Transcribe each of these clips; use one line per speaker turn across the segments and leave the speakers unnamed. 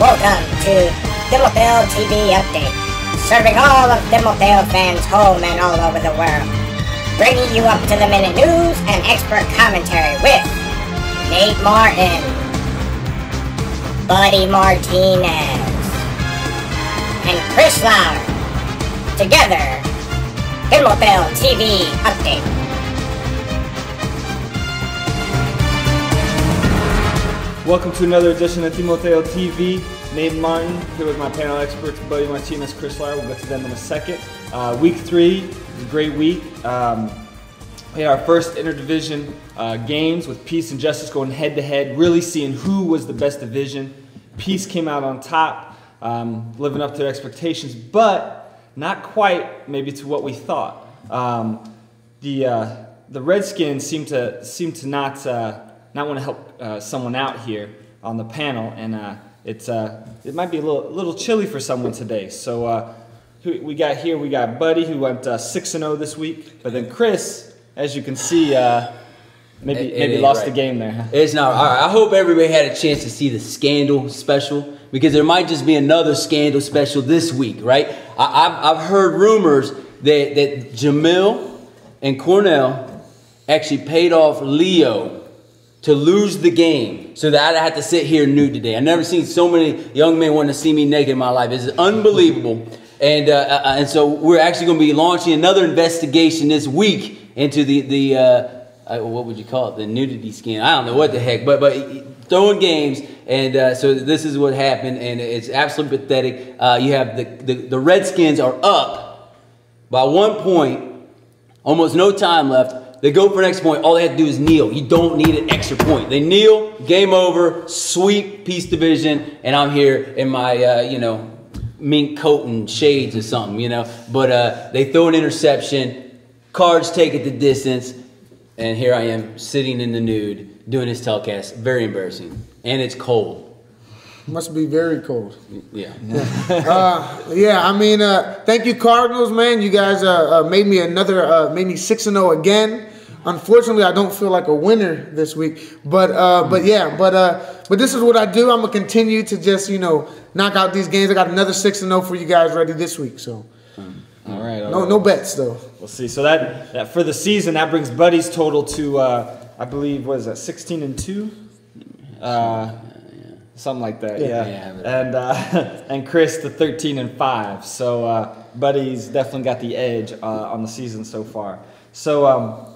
Welcome to Timoteo TV Update, serving all of Timoteo fans home and all over the world. Bringing you up-to-the-minute news and expert commentary with Nate Martin, Buddy Martinez, and Chris Lauer. Together, Timoteo TV Update.
Welcome to another edition of Timoteo TV. Nate Martin here with my panel experts, Buddy Martinez, Chris Lauer. We'll get to them in a second. Week 3 was a great week. We had our first interdivision games with Peace and Justice going head-to-head, really seeing who was the best division. Peace came out on top, living up to their expectations, but not quite maybe to what we thought. The Redskins seem to not want to help someone out here on the panel, and it might be a little chilly for someone today. So who we got here? We got Buddy, who went 6-0 this week, but then Chris, as you can see, maybe lost the game there. Huh?
It's not. I hope everybody had a chance to see the scandal special, because there might just be another scandal special this week, right? I've heard rumors that Jamil and Cornell actually paid off Leo to lose the game so that I had to sit here nude today. I've never seen so many young men wanting to see me naked in my life. It's unbelievable. And so we're actually going to be launching another investigation this week into the what would you call it? The nudity scandal. I don't know what the heck, but throwing games. And so this is what happened, and it's absolutely pathetic. You have the Redskins are up by 1 point, almost no time left. They go for an extra point. All they have to do is kneel. You don't need an extra point. They kneel, game over, sweep, Peace Division, and I'm here in my, mink coat and shades or something, But they throw an interception, Cards take it the distance, and here I am sitting in the nude doing this telecast. Very embarrassing. And it's cold.
Must be very cold.
Yeah.
Thank you, Cardinals, man. You guys made me made me 6-0 again. Unfortunately, I don't feel like a winner this week. But this is what I do. I'm gonna continue to just knock out these games. I got another 6-0 for you guys ready this week. So.
All right.
No bets though.
We'll see. So that for the season, that brings Buddy's total to I believe, what is that, 16-2? Something like that. Yeah. And Chris to 13-5. So Buddy's definitely got the edge on the season so far. So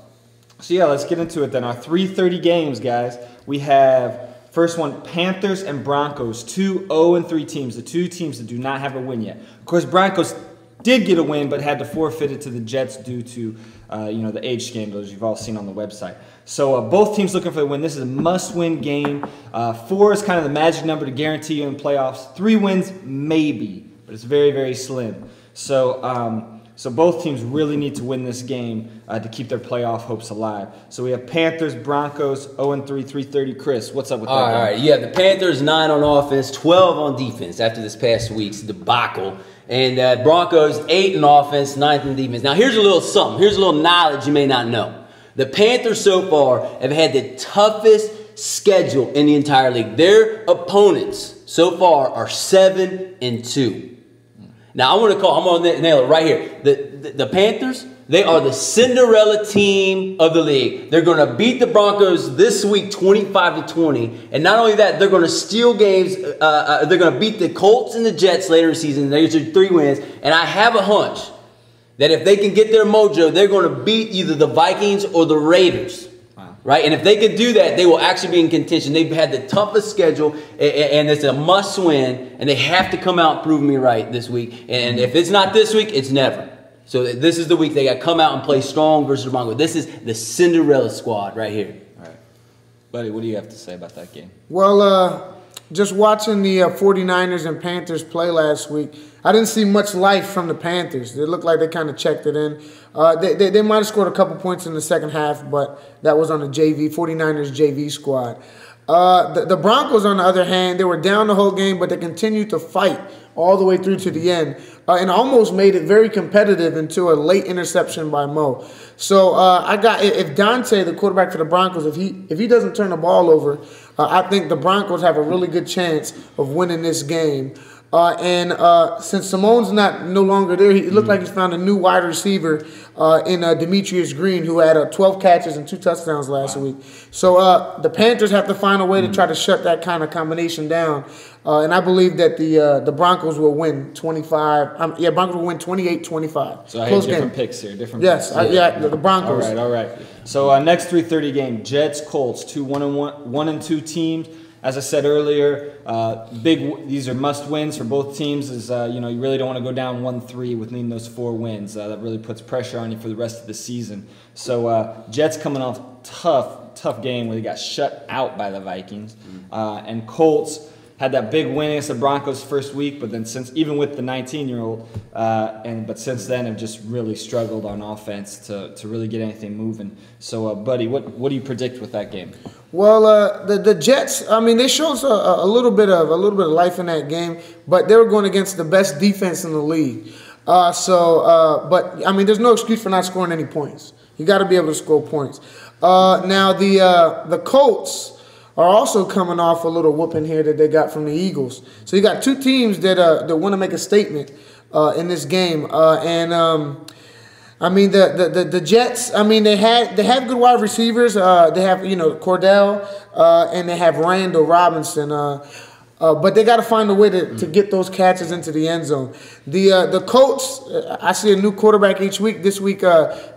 yeah, let's get into it then. Our 3:30 games, guys. We have first one, Panthers and Broncos, 2 0-3 teams, the two teams that do not have a win yet. Of course, Broncos did get a win, but had to forfeit it to the Jets due to the age scandals you've all seen on the website. So both teams looking for the win. This is a must-win game. 4 is kind of the magic number to guarantee you in playoffs. 3 wins, maybe, but it's very, very slim. So both teams really need to win this game to keep their playoff hopes alive. So we have Panthers, Broncos, 0-3, 3:30. Chris, what's up with that?
All right, you have the Panthers 9 on offense, 12 on defense after this past week's debacle. And Broncos 8 in offense, 9th in defense. Now here's a little something. Here's a little knowledge you may not know. The Panthers so far have had the toughest schedule in the entire league. Their opponents so far are 7-2. Now I'm gonna nail it right here. The Panthers, they are the Cinderella team of the league. They're gonna beat the Broncos this week 25-20. And not only that, they're gonna steal games. They're gonna beat the Colts and the Jets later in the season. Those are 3 wins. And I have a hunch that if they can get their mojo, they're gonna beat either the Vikings or the Raiders. Right? And if they can do that, they will actually be in contention. They've had the toughest schedule, and it's a must-win, and they have to come out and prove me right this week. And if it's not this week, it's never. So this is the week they got to come out and play strong versus the Broncos. This is the Cinderella squad right here.
All right. Buddy, what do you have to say about that game?
Well, just watching the 49ers and Panthers play last week, I didn't see much life from the Panthers. It looked like they kind of checked it in. They might have scored a couple points in the second half, but that was on the 49ers JV squad. The Broncos, on the other hand, they were down the whole game, but they continued to fight all the way through to the end and almost made it very competitive until a late interception by Mo. So if Dante, the quarterback for the Broncos, if he doesn't turn the ball over, I think the Broncos have a really good chance of winning this game. And since Simone's no longer there, it looked like he's found a new wide receiver in Demetrius Green, who had 12 catches and 2 touchdowns last week. So the Panthers have to find a way to try to shut that kind of combination down. And I believe that the Broncos will win 25. Broncos will win 28-25.
So I have different picks here.
Yes, the Broncos.
All right. So next 3:30 game, Jets, Colts, 2 1-2 teams. As I said earlier, these are must wins for both teams. You really don't want to go down 1-3 with needing those 4 wins. That really puts pressure on you for the rest of the season. So Jets coming off tough game where they got shut out by the Vikings, and Colts had that big win against the Broncos first week, but then even with the 19-year-old, but since then have just really struggled on offense to really get anything moving. So, buddy, what do you predict with that game?
Well, the Jets, they showed us a little bit of life in that game, but they were going against the best defense in the league. But there's no excuse for not scoring any points. You got to be able to score points. Now the Colts are also coming off a little whooping here that they got from the Eagles. So you got 2 teams that want to make a statement in this game. The Jets, they have good wide receivers. They have, Cordell, and they have Randall Robinson. But they got to find a way to get those catches into the end zone. The Colts, I see a new quarterback each week. This week,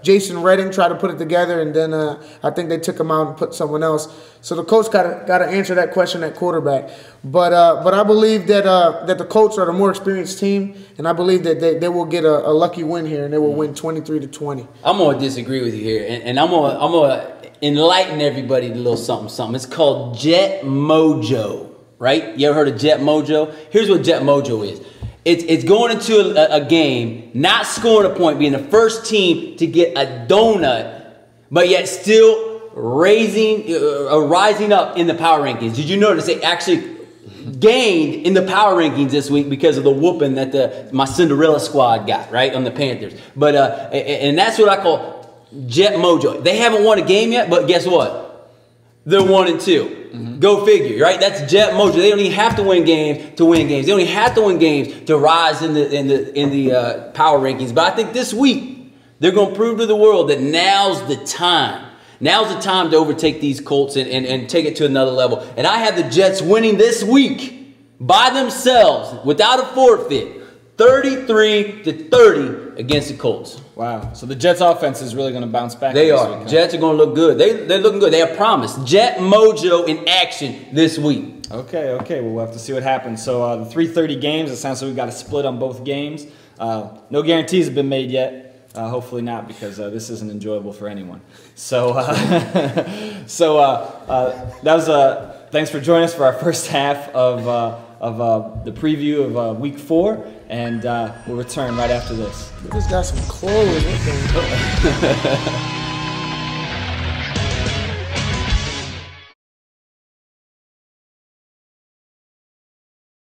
Jason Redding tried to put it together, and then I think they took him out and put someone else. So the Colts got to answer that question at quarterback. But I believe that the Colts are the more experienced team, and I believe that they will get a lucky win here, and they will win 23-20.
I'm gonna disagree with you here, and I'm gonna enlighten everybody to a little something. It's called Jet Mojo. Right? You ever heard of Jet Mojo? Here's what Jet Mojo is. It's going into a game, not scoring a point, being the first team to get a donut, but yet still rising up in the power rankings. Did you notice they actually gained in the power rankings this week because of the whooping that my Cinderella squad got, right, on the Panthers? But and that's what I call Jet Mojo. They haven't won a game yet, but guess what? They're 1-2. Go figure, right? That's Jet Mojo. They don't even have to win games to win games. They don't even have to win games to rise in the power rankings. But I think this week they're going to prove to the world that now's the time. Now's the time to overtake these Colts and take it to another level. And I have the Jets winning this week by themselves without a forfeit, 33-30 against the Colts.
Wow. So the Jets offense is really going to bounce back.
They are. Jets are going to look good. They're looking good. They have promised. Jet Mojo in action this week.
Okay. Well, we'll have to see what happens. So the 3:30 games, it sounds like we've got a split on both games. No guarantees have been made yet. Hopefully not, because this isn't enjoyable for anyone. So, that was thanks for joining us for our first half of the preview of Week 4, and we'll return right after this.
We just got some clothes.